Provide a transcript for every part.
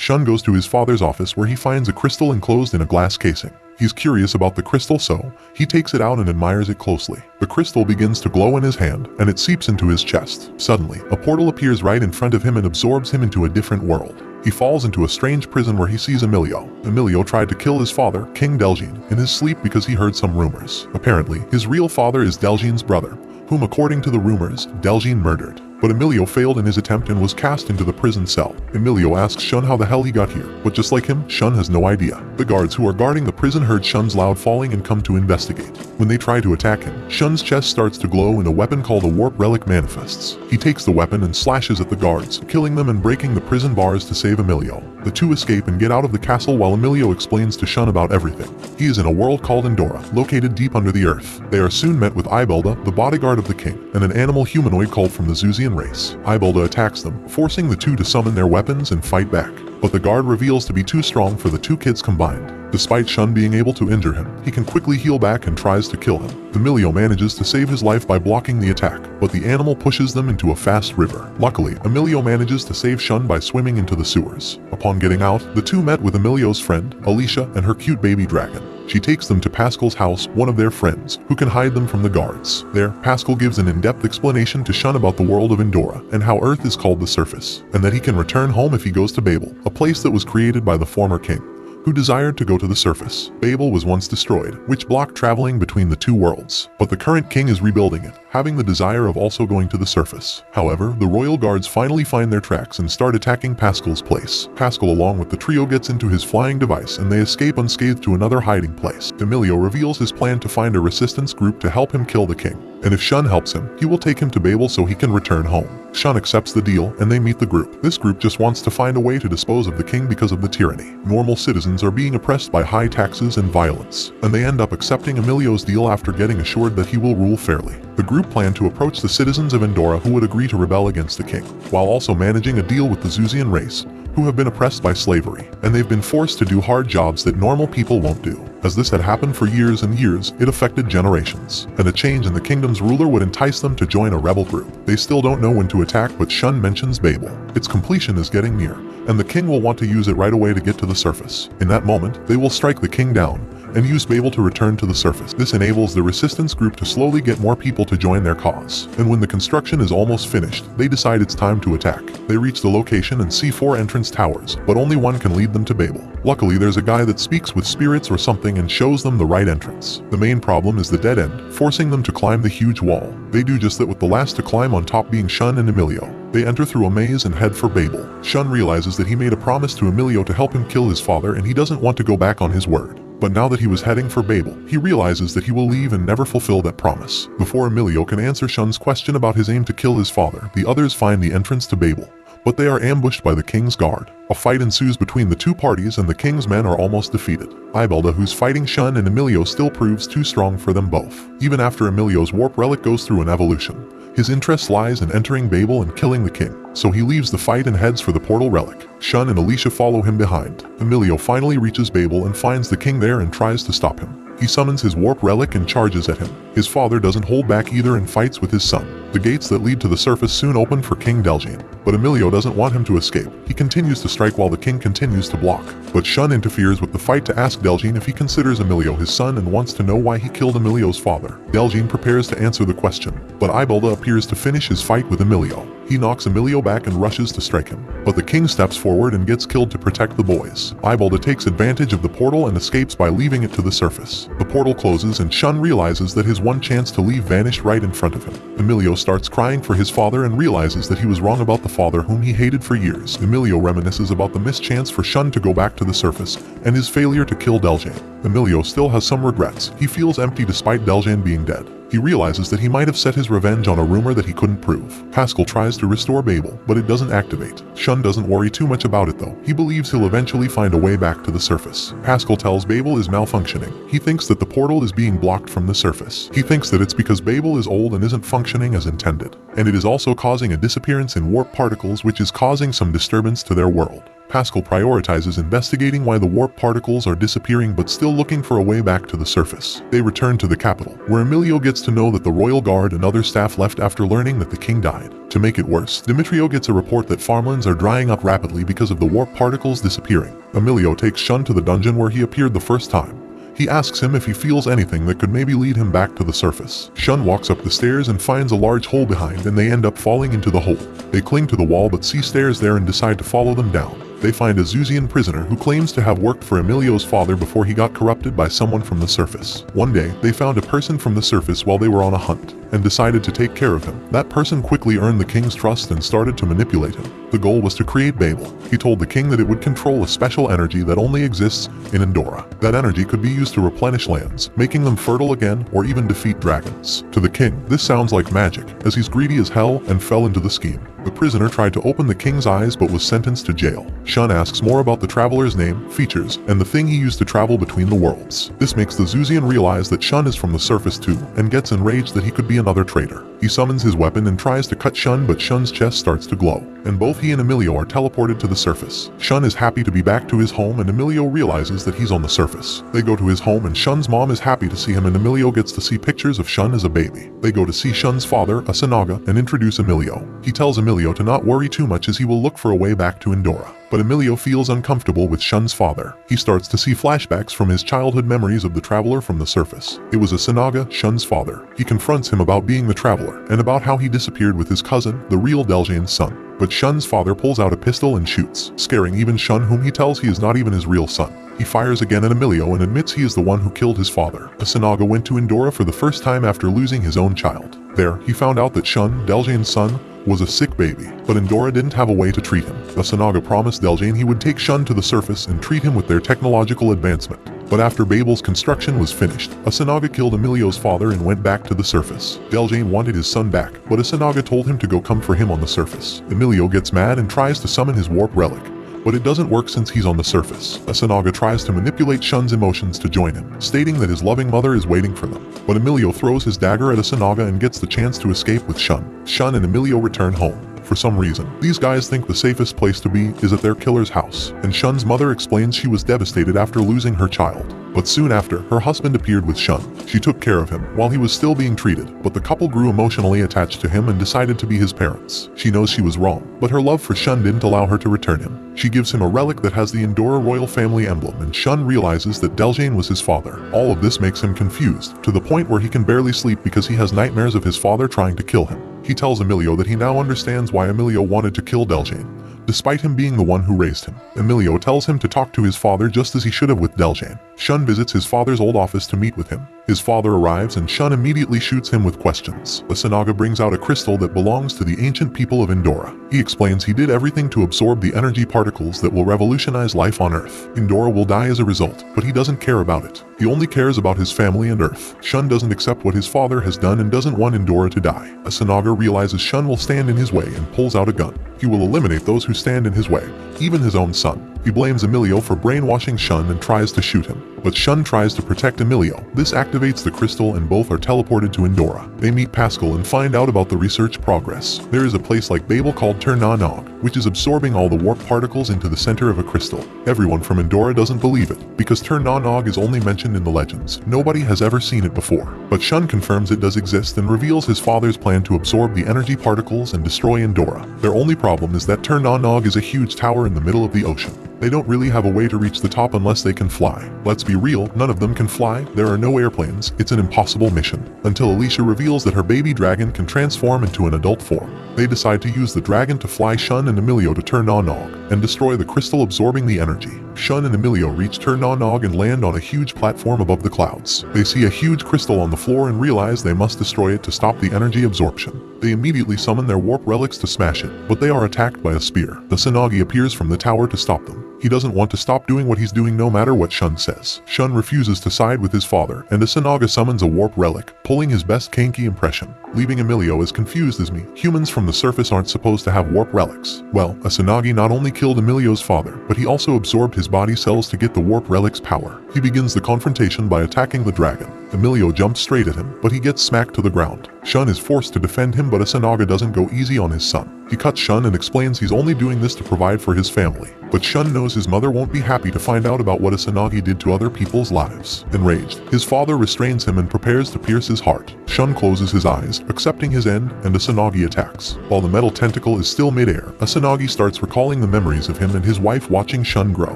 Shun goes to his father's office where he finds a crystal enclosed in a glass casing. He's curious about the crystal, so he takes it out and admires it closely. The crystal begins to glow in his hand, and it seeps into his chest. Suddenly, a portal appears right in front of him and absorbs him into a different world. He falls into a strange prison where he sees Emilio. Emilio tried to kill his father, King Delgine, in his sleep because he heard some rumors. Apparently, his real father is Delgine's brother, whom according to the rumors, Delgine murdered. But Emilio failed in his attempt and was cast into the prison cell. Emilio asks Shun how the hell he got here, but just like him, Shun has no idea. The guards who are guarding the prison heard Shun's loud falling and come to investigate. When they try to attack him, Shun's chest starts to glow and a weapon called a warp relic manifests. He takes the weapon and slashes at the guards, killing them and breaking the prison bars to save Emilio. The two escape and get out of the castle while Emilio explains to Shun about everything. He is in a world called Endra, located deep under the earth. They are soon met with Ibelda, the bodyguard of the king, and an animal humanoid called from the Zuzian race. Ibelda attacks them, forcing the two to summon their weapons and fight back. But the guard reveals to be too strong for the two kids combined. Despite Shun being able to injure him, he can quickly heal back and tries to kill him. Emilio manages to save his life by blocking the attack, but the animal pushes them into a fast river. Luckily, Emilio manages to save Shun by swimming into the sewers. Upon getting out, the two met with Emilio's friend, Alicia, and her cute baby dragon. She takes them to Pascal's house, one of their friends, who can hide them from the guards. There, Pascal gives an in-depth explanation to Shun about the world of Endra and how Earth is called the Surface, and that he can return home if he goes to Babel, a place that was created by the former king, who desired to go to the surface. Babel was once destroyed, which blocked traveling between the two worlds. But the current king is rebuilding it, having the desire of also going to the surface. However, the royal guards finally find their tracks and start attacking Pascal's place. Pascal along with the trio gets into his flying device and they escape unscathed to another hiding place. Emilio reveals his plan to find a resistance group to help him kill the king. And if Shun helps him, he will take him to Babel so he can return home. Shun accepts the deal and they meet the group. This group just wants to find a way to dispose of the king because of the tyranny. Normal citizens are being oppressed by high taxes and violence, and they end up accepting Emilio's deal after getting assured that he will rule fairly. The group plan to approach the citizens of Endra who would agree to rebel against the king, while also managing a deal with the Zuzian race, who have been oppressed by slavery, and they've been forced to do hard jobs that normal people won't do. As this had happened for years and years, it affected generations, and a change in the kingdom's ruler would entice them to join a rebel group. They still don't know when to attack, but Shun mentions Babel. Its completion is getting near, and the king will want to use it right away to get to the surface. In that moment, they will strike the king down, and use Babel to return to the surface. This enables the resistance group to slowly get more people to join their cause. And when the construction is almost finished, they decide it's time to attack. They reach the location and see 4 entrance towers, but only one can lead them to Babel. Luckily, there's a guy that speaks with spirits or something and shows them the right entrance. The main problem is the dead end, forcing them to climb the huge wall. They do just that with the last to climb on top being Shun and Emilio. They enter through a maze and head for Babel. Shun realizes that he made a promise to Emilio to help him kill his father and he doesn't want to go back on his word. But now that he was heading for Babel, he realizes that he will leave and never fulfill that promise. Before Emilio can answer Shun's question about his aim to kill his father, the others find the entrance to Babel, but they are ambushed by the king's guard. A fight ensues between the two parties and the king's men are almost defeated. Ibelda, who's fighting Shun and Emilio, still proves too strong for them both. Even after Emilio's warp relic goes through an evolution, his interest lies in entering Babel and killing the king, so he leaves the fight and heads for the portal relic. Shun and Alicia follow him behind. Emilio finally reaches Babel and finds the king there and tries to stop him. He summons his warp relic and charges at him. His father doesn't hold back either and fights with his son. The gates that lead to the surface soon open for King Delgine, but Emilio doesn't want him to escape. He continues to strike while the king continues to block. But Shun interferes with the fight to ask Delgine if he considers Emilio his son and wants to know why he killed Emilio's father. Delgine prepares to answer the question, but Ibelda appears to finish his fight with Emilio. He knocks Emilio back and rushes to strike him, but the king steps forward and gets killed to protect the boys. Ibelda takes advantage of the portal and escapes by leaving it to the surface. The portal closes and Shun realizes that his one chance to leave vanished right in front of him. Emilio starts crying for his father and realizes that he was wrong about the father whom he hated for years. Emilio reminisces about the missed chance for Shun to go back to the surface and his failure to kill Delgine. Emilio still has some regrets. He feels empty despite Delgine being dead. He realizes that he might have set his revenge on a rumor that he couldn't prove. Pascal tries to restore Babel, but it doesn't activate. Shun doesn't worry too much about it though. He believes he'll eventually find a way back to the surface. Pascal tells Babel is malfunctioning. He thinks that the portal is being blocked from the surface. He thinks that it's because Babel is old and isn't functioning as intended. And it is also causing a disappearance in warp particles which is causing some disturbance to their world. Pascal prioritizes investigating why the warp particles are disappearing but still looking for a way back to the surface. They return to the capital, where Emilio gets to know that the royal guard and other staff left after learning that the king died. To make it worse, Demetrio gets a report that farmlands are drying up rapidly because of the warp particles disappearing. Emilio takes Shun to the dungeon where he appeared the first time. He asks him if he feels anything that could maybe lead him back to the surface. Shun walks up the stairs and finds a large hole behind, and they end up falling into the hole. They cling to the wall but see stairs there and decide to follow them down. They find a Zuzian prisoner who claims to have worked for Emilio's father before he got corrupted by someone from the surface. One day, they found a person from the surface while they were on a hunt, and decided to take care of him. That person quickly earned the king's trust and started to manipulate him. The goal was to create Babel. He told the king that it would control a special energy that only exists in Endra. That energy could be used to replenish lands, making them fertile again or even defeat dragons. To the king, this sounds like magic, as he's greedy as hell and fell into the scheme. The prisoner tried to open the king's eyes but was sentenced to jail. Shun asks more about the traveler's name, features, and the thing he used to travel between the worlds. This makes the Zuzian realize that Shun is from the surface too, and gets enraged that he could be another traitor. He summons his weapon and tries to cut Shun, but Shun's chest starts to glow, and both he and Emilio are teleported to the surface. Shun is happy to be back to his home, and Emilio realizes that he's on the surface. They go to his home and Shun's mom is happy to see him, and Emilio gets to see pictures of Shun as a baby. They go to see Shun's father, Asanaga, and introduce Emilio. He tells Emilio to not worry too much as he will look for a way back to Endra. But Emilio feels uncomfortable with Shun's father. He starts to see flashbacks from his childhood memories of the traveler from the surface. It was Asanaga, Shun's father. He confronts him about being the traveler, and about how he disappeared with his cousin, the real Deljane's son. But Shun's father pulls out a pistol and shoots, scaring even Shun, whom he tells he is not even his real son. He fires again at Emilio and admits he is the one who killed his father. Asanaga went to Endra for the first time after losing his own child. There, he found out that Shun, Deljane's son, was a sick baby, but Endra didn't have a way to treat him. Asanaga promised Deljane he would take Shun to the surface and treat him with their technological advancement. But after Babel's construction was finished, Asanaga killed Emilio's father and went back to the surface. Deljane wanted his son back, but Asanaga told him to go come for him on the surface. Emilio gets mad and tries to summon his warp relic, but it doesn't work since he's on the surface. Asanaga tries to manipulate Shun's emotions to join him, stating that his loving mother is waiting for them. But Emilio throws his dagger at Asanaga and gets the chance to escape with Shun. Shun and Emilio return home. For some reason, these guys think the safest place to be is at their killer's house, and Shun's mother explains she was devastated after losing her child. But soon after, her husband appeared with Shun. She took care of him while he was still being treated, but the couple grew emotionally attached to him and decided to be his parents. She knows she was wrong, but her love for Shun didn't allow her to return him. She gives him a relic that has the Endra royal family emblem, and Shun realizes that Deljane was his father. All of this makes him confused, to the point where he can barely sleep because he has nightmares of his father trying to kill him. He tells Emilio that he now understands why Emilio wanted to kill Deljane, despite him being the one who raised him. Emilio tells him to talk to his father just as he should have with Deljane. Shun visits his father's old office to meet with him. His father arrives and Shun immediately shoots him with questions. Asanaga brings out a crystal that belongs to the ancient people of Endra. He explains he did everything to absorb the energy particles that will revolutionize life on Earth. Endra will die as a result, but he doesn't care about it. He only cares about his family and Earth. Shun doesn't accept what his father has done and doesn't want Endra to die. Asanaga realizes Shun will stand in his way and pulls out a gun. He will eliminate those who stand in his way, even his own son. He blames Emilio for brainwashing Shun and tries to shoot him, but Shun tries to protect Emilio. This activates the crystal and both are teleported to Endra. They meet Pascal and find out about the research progress. There is a place like Babel called Ternanog, which is absorbing all the warp particles into the center of a crystal. Everyone from Endra doesn't believe it, because Ternanog is only mentioned in the legends. Nobody has ever seen it before. But Shun confirms it does exist and reveals his father's plan to absorb the energy particles and destroy Endra. Their only problem is that Ternanog is a huge tower in the middle of the ocean. They don't really have a way to reach the top unless they can fly. Let's be real, none of them can fly, there are no airplanes, it's an impossible mission. Until Alicia reveals that her baby dragon can transform into an adult form. They decide to use the dragon to fly Shun and Emilio to Ternanog and destroy the crystal absorbing the energy. Shun and Emilio reach Ternanog and land on a huge platform above the clouds. They see a huge crystal on the floor and realize they must destroy it to stop the energy absorption. They immediately summon their warp relics to smash it, but they are attacked by a spear. The Sanagi appears from the tower to stop them. He doesn't want to stop doing what he's doing no matter what Shun says. Shun refuses to side with his father, and Asanaga summons a warp relic, pulling his best Kanki impression, leaving Emilio as confused as me. Humans from the surface aren't supposed to have warp relics. Well, Asanagi not only killed Emilio's father, but he also absorbed his body cells to get the warp relic's power. He begins the confrontation by attacking the dragon. Emilio jumps straight at him, but he gets smacked to the ground. Shun is forced to defend him, but Asanaga doesn't go easy on his son. He cuts Shun and explains he's only doing this to provide for his family. But Shun knows his mother won't be happy to find out about what Asanagi did to other people's lives. Enraged, his father restrains him and prepares to pierce his heart. Shun closes his eyes, accepting his end, and Asanagi attacks. While the metal tentacle is still midair, Asanagi starts recalling the memories of him and his wife watching Shun grow.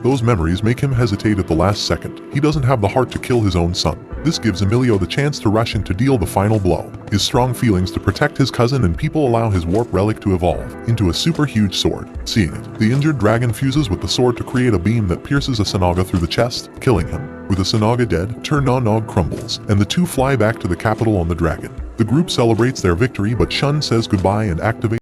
Those memories make him hesitate at the last second. He doesn't have the heart to kill his own son. This gives Emilio the chance to rush in to deal the final blow. His strong feelings to protect his cousin and people allow his warp relic to evolve into a super huge sword. Seeing it, the injured dragon fuses with the sword to create a beam that pierces Asanaga through the chest, killing him. With Asanaga dead, Turnanog crumbles, and the two fly back to the capital on the dragon. The group celebrates their victory, but Shun says goodbye and activates